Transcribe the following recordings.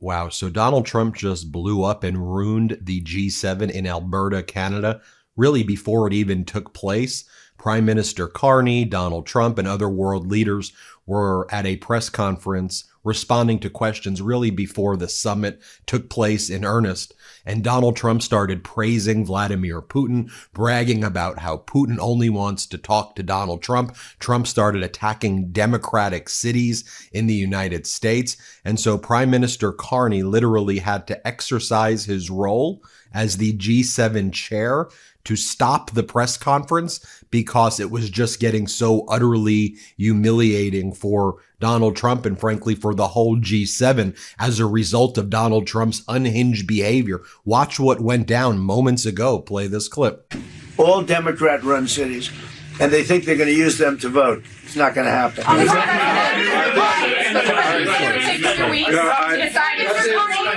Wow. So Donald Trump just blew up and ruined the G7 in Alberta, Canada, really before it even took place. Prime Minister Carney, Donald Trump, and other world leaders were at a press conference responding to questions really before the summit took place in earnest. And Donald Trump started praising Vladimir Putin, bragging about how Putin only wants to talk to Donald Trump. Trump started attacking democratic cities in the United States. And so Prime Minister Carney literally had to exercise his role as the G7 chair to stop the press conference because it was just getting so utterly humiliating for Donald Trump and frankly for the whole G7 as a result of Donald Trump's unhinged behavior. Watch what went down moments ago. Play this clip. All Democrat-run cities, and they think they're going to use them to vote. It's not going to happen.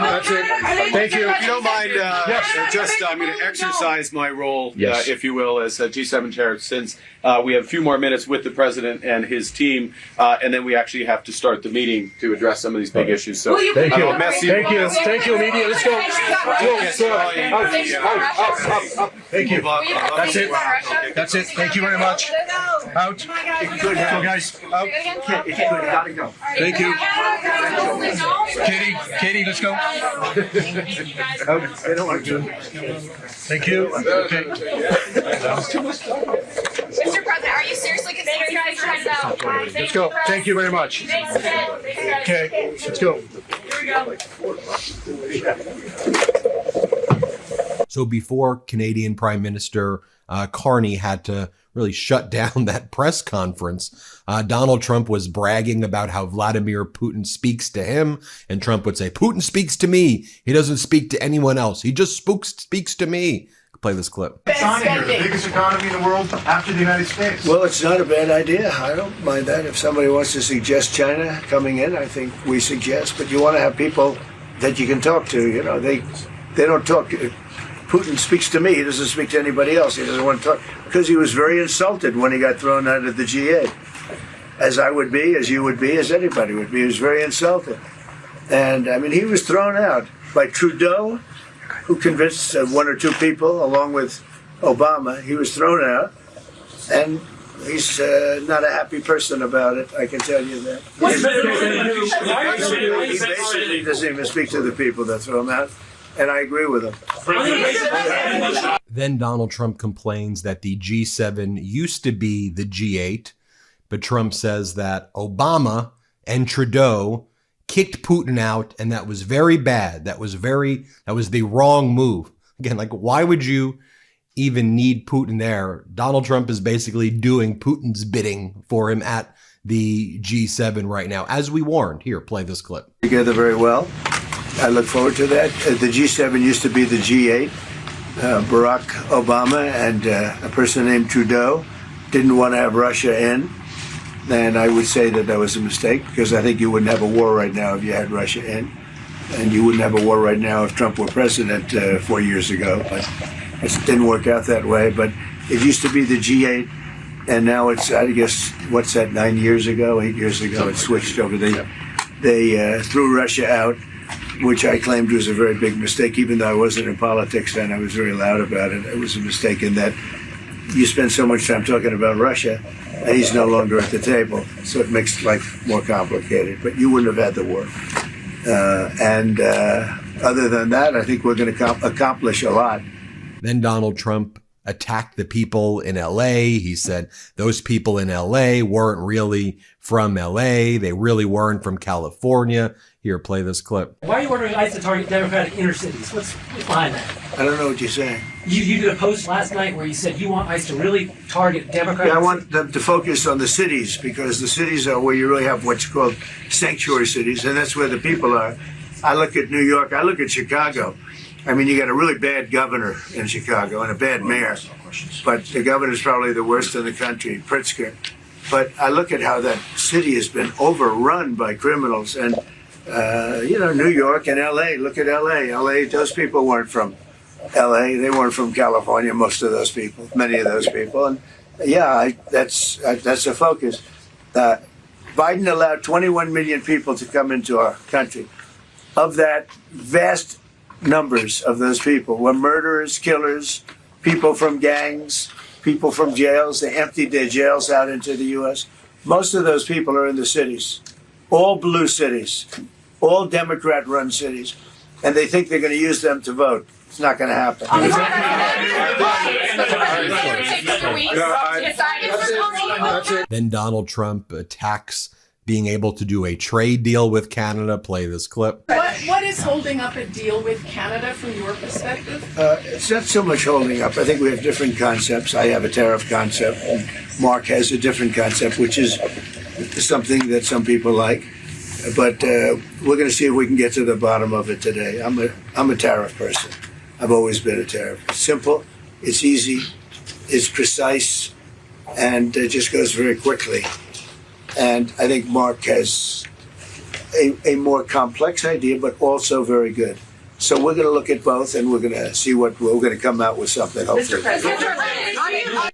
That's it. Thank you. If you don't mind, I'm going to exercise my role, if you will, as G7 chair, since we have a few more minutes with the president and his team, and then we actually have to start the meeting to address some of these big issues. So, thank you. Thank you, media. Let's go. Thank you. That's it. That's it. Thank you very much. Out. Go, guys. Out. Thank you. Katie, let's go. Thank you. Okay. Mr. President, are you seriously considering out? Let's go. Thank you very much. Okay, let's go. So before Canadian Prime Minister Carney had to really shut down that press conference, Donald Trump was bragging about how Vladimir Putin speaks to him. And Trump would say, Putin speaks to me. He doesn't speak to anyone else. He just speaks to me. Play this clip. China, the biggest economy in the world after the United States. Well, it's not a bad idea. I don't mind that. If somebody wants to suggest China coming in, I think we suggest. But you want to have people that you can talk to. You know, they don't talk. Putin speaks to me. He doesn't speak to anybody else. He doesn't want to talk because he was very insulted when he got thrown out of the G8, as I would be, as you would be, as anybody would be. He was very insulted, and I mean, he was thrown out by Trudeau, who convinced one or two people, along with Obama. He was thrown out, and he's not a happy person about it, I can tell you that. He basically doesn't even speak to the people that throw him out, and I agree with him. Then Donald Trump complains that the G7 used to be the G8, but Trump says that Obama and Trudeau kicked Putin out, and that was very bad. That was the wrong move. Again, like, why would you even need Putin there? Donald Trump is basically doing Putin's bidding for him at the G7 right now, as we warned. Here, play this clip. Together very well. I look forward to that. The G7 used to be the G8. Barack Obama and a person named Trudeau didn't want to have Russia in. And I would say that was a mistake, because I think you wouldn't have a war right now if you had Russia in. And you wouldn't have a war right now if Trump were president 4 years ago. But it didn't work out that way. But it used to be the G8, and now it's, I guess, what's that, 8 years ago, it switched over. They threw Russia out, which I claimed was a very big mistake. Even though I wasn't in politics then, I was very loud about it. It was a mistake in that you spend so much time talking about Russia, and he's no longer at the table. So it makes life more complicated. But you wouldn't have had the war. Other than that, I think we're going to accomplish a lot. Then Donald Trump attacked the people in LA. He said those people in LA weren't really from LA. They really weren't from California. Here, play this clip. Why are you ordering ICE to target Democratic inner cities? What's behind that? I don't know what you're saying. You did a post last night where you said you want ICE to really target Democratic. Yeah, I want them to focus on the cities, because the cities are where you really have what's called sanctuary cities, and that's where the people are. I look at New York. I look at Chicago. I mean, you got a really bad governor in Chicago and a bad mayor, but the governor's probably the worst in the country, Pritzker. But I look at how that city has been overrun by criminals, and New York and L.A. Look at L.A. L.A. Those people weren't from L.A. They weren't from California. Most of those people, many of those people, and that's a focus. Biden allowed 21 million people to come into our country. of that vast numbers of those people were murderers, killers, people from gangs, people from jails. They emptied their jails out into the U.S. Most of those people are in the cities, all blue cities, all Democrat-run cities, and they think they're going to use them to vote. It's not going to happen. Then Donald Trump attacks being able to do a trade deal with Canada. Play this clip. What is holding up a deal with Canada from your perspective? It's not so much holding up. I think we have different concepts. I have a tariff concept, and Mark has a different concept, which is something that some people like. But we're going to see if we can get to the bottom of it today. I'm a tariff person. I've always been a tariff. It's simple, it's easy, it's precise, and it just goes very quickly. And I think Mark has a more complex idea, but also very good. So we're going to look at both, and we're going to see what we're going to come out with something, hopefully.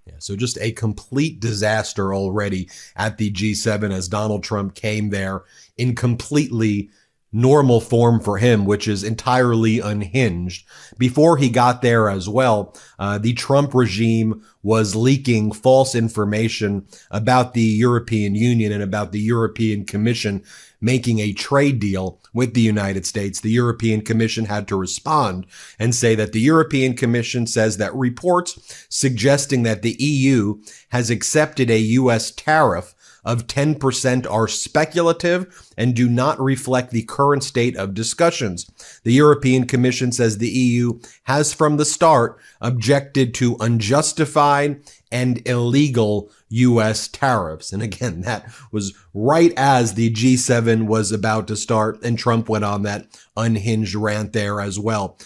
Yeah, so just a complete disaster already at the G7 as Donald Trump came there in completely normal form for him, which is entirely unhinged. Before he got there as well, the Trump regime was leaking false information about the European Union and about the European Commission making a trade deal with the United States. The European Commission had to respond and say that the European Commission says that reports suggesting that the EU has accepted a U.S. tariff of 10% are speculative and do not reflect the current state of discussions. The European Commission says the EU has from the start objected to unjustified and illegal U.S. tariffs. And again, that was right as the G7 was about to start, and Trump went on that unhinged rant there as well.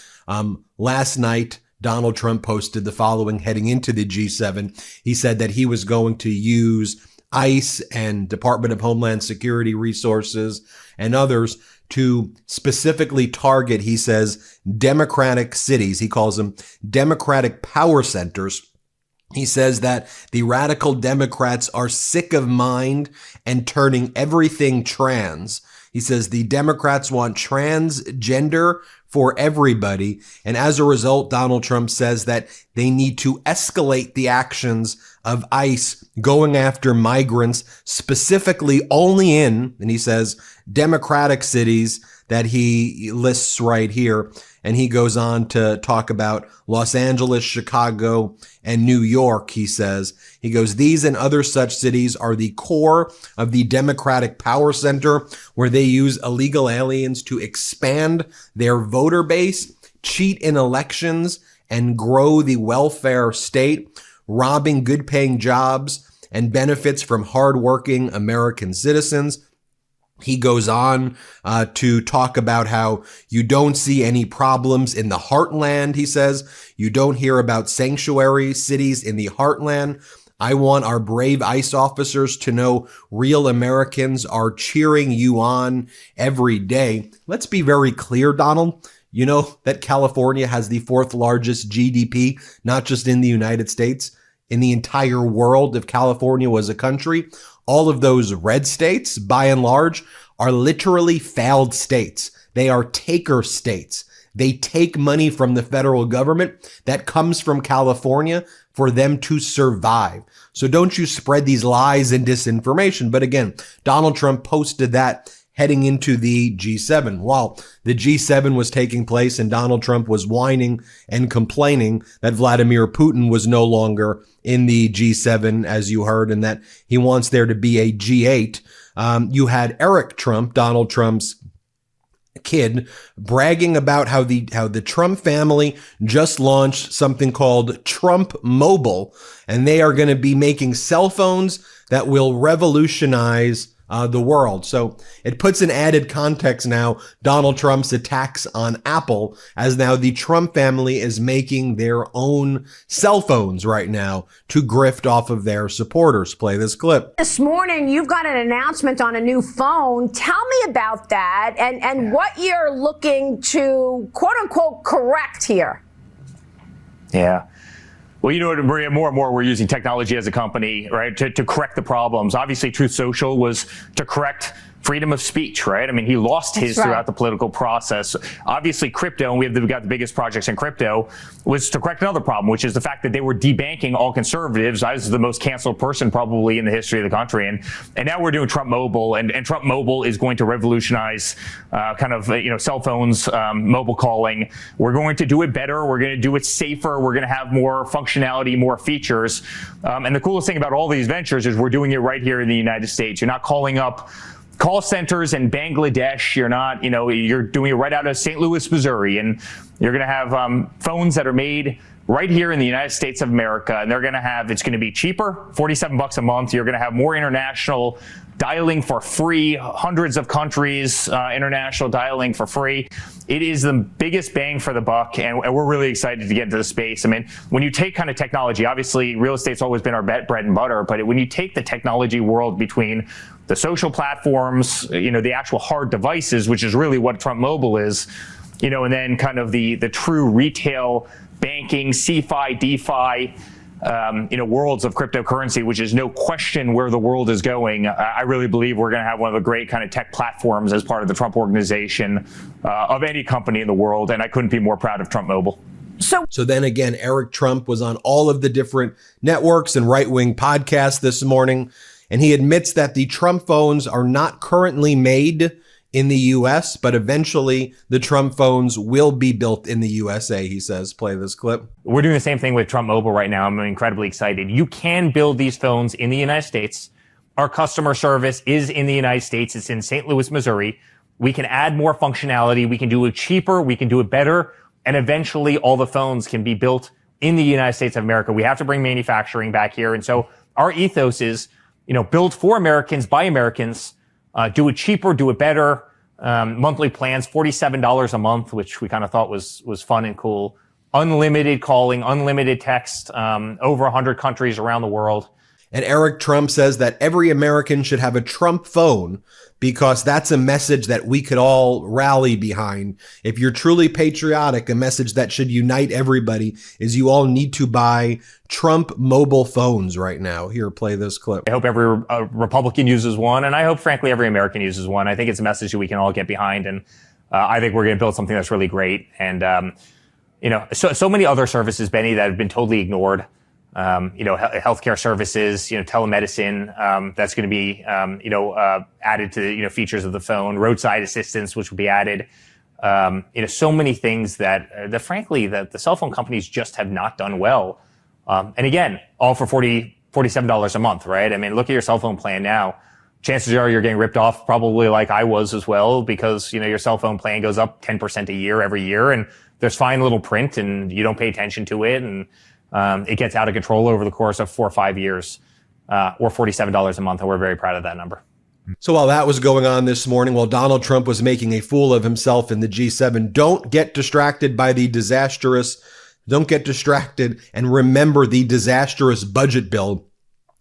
Last night, Donald Trump posted the following heading into the G7. He said that he was going to use ICE and Department of Homeland Security resources and others to specifically target, he says, Democratic cities. He calls them Democratic power centers. He says that the radical Democrats are sick of mind and turning everything trans. He says the Democrats want transgender for everybody. And as a result, Donald Trump says that they need to escalate the actions of ICE going after migrants, specifically only in, and he says, Democratic cities that he lists right here. And he goes on to talk about Los Angeles, Chicago, and New York, he says. He goes, these and other such cities are the core of the Democratic power center, where they use illegal aliens to expand their voter base, cheat in elections, and grow the welfare state, robbing good-paying jobs and benefits from hardworking American citizens. He goes on to talk about how you don't see any problems in the heartland, he says. You don't hear about sanctuary cities in the heartland. I want our brave ICE officers to know real Americans are cheering you on every day. Let's be very clear, Donald. You know that California has the fourth largest GDP, not just in the United States, in the entire world. If California was a country, all of those red states, by and large, are literally failed states. They are taker states. They take money from the federal government that comes from California for them to survive. So don't you spread these lies and disinformation. But again, Donald Trump posted that heading into the G7. While the G7 was taking place and Donald Trump was whining and complaining that Vladimir Putin was no longer in the G7, as you heard, and that he wants there to be a G8, you had Eric Trump, Donald Trump's kid, bragging about how the Trump family just launched something called Trump Mobile, and they are going to be making cell phones that will revolutionize the world. So it puts in added context now Donald Trump's attacks on Apple, as now the Trump family is making their own cell phones right now to grift off of their supporters. Play this clip. This morning, you've got an announcement on a new phone. Tell me about that and what you're looking to, quote unquote, correct here. Yeah. Well, you know what, Maria, more and more we're using technology as a company, right, to correct the problems. Obviously, Truth Social was to correct for freedom of speech, right? I mean, he lost his throughout the political process. Obviously, crypto, and we got the biggest projects in crypto, was to correct another problem, which is the fact that they were debanking all conservatives. I was the most canceled person probably in the history of the country. And now we're doing Trump Mobile, and Trump Mobile is going to revolutionize cell phones, mobile calling. We're going to do it better. We're going to do it safer. We're going to have more functionality, more features. And the coolest thing about all these ventures is we're doing it right here in the United States. You're not calling up call centers in Bangladesh. You're not, you're doing it right out of St. Louis, Missouri. And you're going to have phones that are made right here in the United States of America. And it's going to be cheaper, $47 a month. You're going to have more international dialing for free, hundreds of countries, international dialing for free. It is the biggest bang for the buck, and we're really excited to get into the space. I mean, when you take kind of technology, obviously real estate's always been our bread and butter, but when you take the technology world between the social platforms, the actual hard devices, which is really what Trump Mobile is, and then kind of the true retail banking, CeFi, DeFi, worlds of cryptocurrency, which is no question where the world is going. I really believe we're going to have one of the great kind of tech platforms as part of the Trump organization of any company in the world, and I couldn't be more proud of Trump Mobile. So then again, Eric Trump was on all of the different networks and right-wing podcasts this morning, and he admits that the Trump phones are not currently made in the U.S., but eventually the Trump phones will be built in the USA, he says. Play this clip. We're doing the same thing with Trump Mobile right now. I'm incredibly excited. You can build these phones in the United States. Our customer service is in the United States. It's in St. Louis, Missouri. We can add more functionality. We can do it cheaper. We can do it better. And eventually all the phones can be built in the United States of America. We have to bring manufacturing back here. And so our ethos is, build for Americans, by Americans, do it cheaper, do it better. Monthly plans, $47 a month, which we kind of thought was fun and cool. Unlimited calling, unlimited text, over 100 countries around the world. And Eric Trump says that every American should have a Trump phone because that's a message that we could all rally behind. If you're truly patriotic, a message that should unite everybody is you all need to buy Trump mobile phones right now. Here, play this clip. I hope every Republican uses one, and I hope, frankly, every American uses one. I think it's a message that we can all get behind, and I think we're going to build something that's really great. And, so many other services, Benny, that have been totally ignored. Healthcare services, telemedicine, that's going to be, added to, features of the phone, roadside assistance, which will be added. So many things that frankly, that the cell phone companies just have not done well. And again, all for $47 a month, right? I mean, look at your cell phone plan now. Chances are you're getting ripped off probably like I was as well, because, your cell phone plan goes up 10% a year every year, and there's fine little print and you don't pay attention to it. And it gets out of control over the course of 4 or 5 years, or $47 a month. And we're very proud of that number. So while that was going on this morning, while Donald Trump was making a fool of himself in the G7, don't get distracted by the disastrous, don't get distracted and remember the disastrous budget bill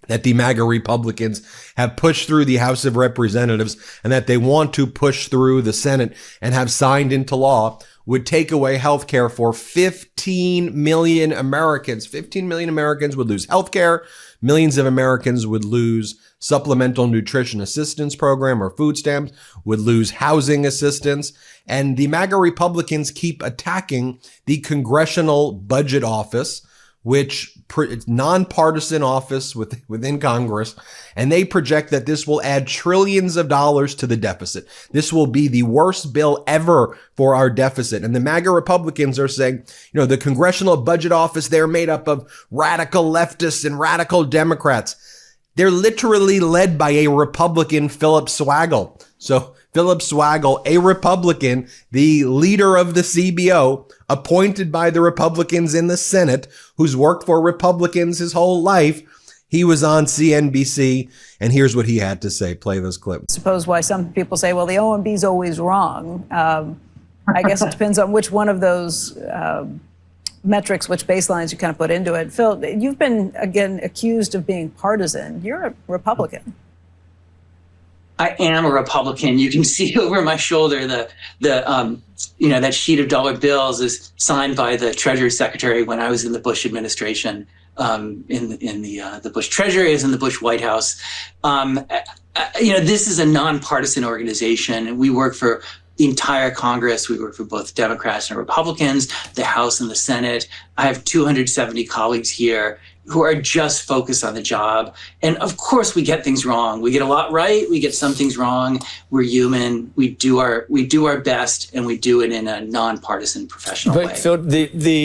that the MAGA Republicans have pushed through the House of Representatives and that they want to push through the Senate and have signed into law, would take away health care for 15 million Americans. 15 million Americans would lose health care. Millions of Americans would lose supplemental nutrition assistance program or food stamps, would lose housing assistance. And the MAGA Republicans keep attacking the Congressional Budget Office, which it's nonpartisan office within Congress, and they project that this will add trillions of dollars to the deficit. This will be the worst bill ever for our deficit. And the MAGA Republicans are saying, the Congressional Budget Office, they're made up of radical leftists and radical Democrats. They're literally led by a Republican, Philip Swaggle. So Philip Swaggle, a Republican, the leader of the CBO, appointed by the Republicans in the Senate, who's worked for Republicans his whole life. He was on CNBC, and here's what he had to say. Play this clip. I suppose why some people say, well, the OMB is always wrong. I guess it depends on which one of those metrics, which baselines you kind of put into it. Phil, you've been, again, accused of being partisan. You're a Republican. I am a Republican. You can see over my shoulder that sheet of dollar bills is signed by the Treasury Secretary when I was in the Bush administration. in the Bush Treasury as in the Bush White House. This is a nonpartisan organization, and we work for the entire Congress. We work for both Democrats and Republicans, the House and the Senate. I have 270 colleagues here who are just focused on the job. And of course, we get things wrong. We get a lot right. We get some things wrong. We're human. We do our best, and we do it in a nonpartisan, professional way. Phil,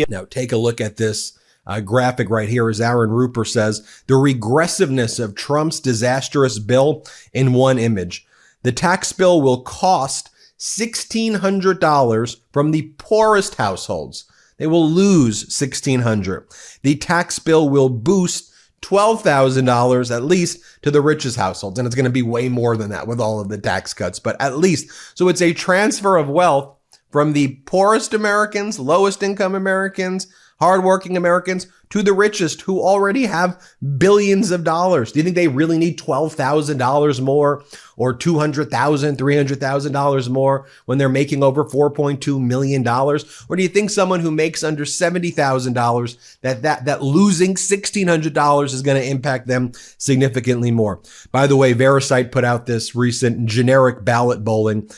now take a look at this graphic right here. As Aaron Rupert says, the regressiveness of Trump's disastrous bill in one image. The tax bill will cost $1,600 from the poorest households. They will lose $1,600. The tax bill will boost $12,000 at least to the richest households. And it's going to be way more than that with all of the tax cuts, but at least. So it's a transfer of wealth from the poorest Americans, lowest income Americans, hardworking Americans, to the richest who already have billions of dollars. Do you think they really need $12,000 more or $200,000, $300,000 more when they're making over $4.2 million? Or do you think someone who makes under $70,000 that losing $1,600 is going to impact them significantly more? By the way, Verisight put out this recent generic ballot polling,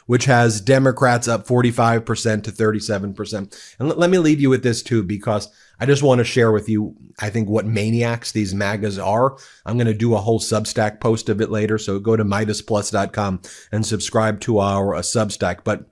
which has Democrats up 45% to 37%. And let me leave you with this too, because I just want to share with you, I think, what maniacs these MAGAs are. I'm going to do a whole Substack post of it later. So go to MidasPlus.com and subscribe to our Substack. But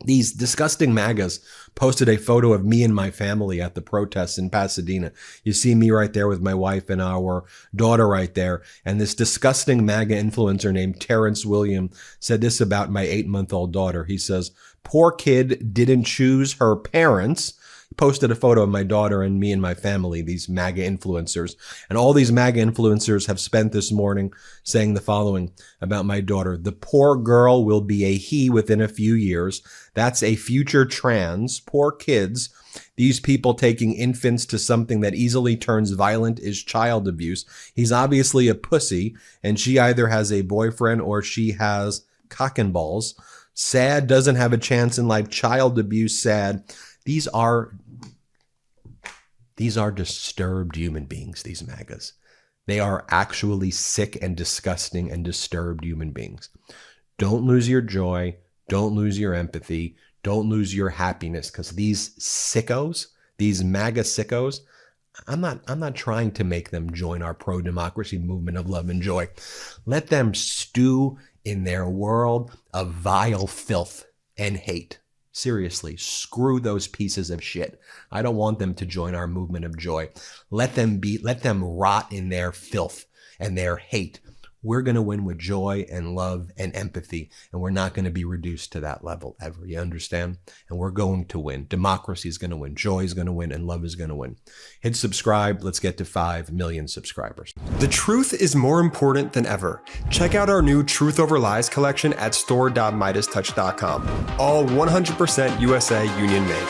these disgusting MAGAs posted a photo of me and my family at the protests in Pasadena. You see me right there with my wife and our daughter right there. And this disgusting MAGA influencer named Terrence William said this about my 8-month-old daughter. He says, "Poor kid didn't choose her parents." Posted a photo of my daughter and me and my family, these MAGA influencers. And all these MAGA influencers have spent this morning saying the following about my daughter: "The poor girl will be a he within a few years. That's a future trans. Poor kids. These people taking infants to something that easily turns violent is child abuse. He's obviously a pussy, and she either has a boyfriend or she has cock and balls. Sad, doesn't have a chance in life. Child abuse, sad." These are disturbed human beings, these MAGAs. They are actually sick and disgusting and disturbed human beings. Don't lose your joy. Don't lose your empathy. Don't lose your happiness, because these sickos, these MAGA sickos, I'm not trying to make them join our pro-democracy movement of love and joy. Let them stew in their world of vile filth and hate. Seriously, screw those pieces of shit. I don't want them to join our movement of joy. Let them rot in their filth and their hate. We're going to win with joy and love and empathy, and we're not going to be reduced to that level ever. You understand? And we're going to win. Democracy is going to win. Joy is going to win, and love is going to win. Hit subscribe. Let's get to 5 million subscribers. The truth is more important than ever. Check out our new Truth Over Lies collection at store.midastouch.com. All 100% USA union made.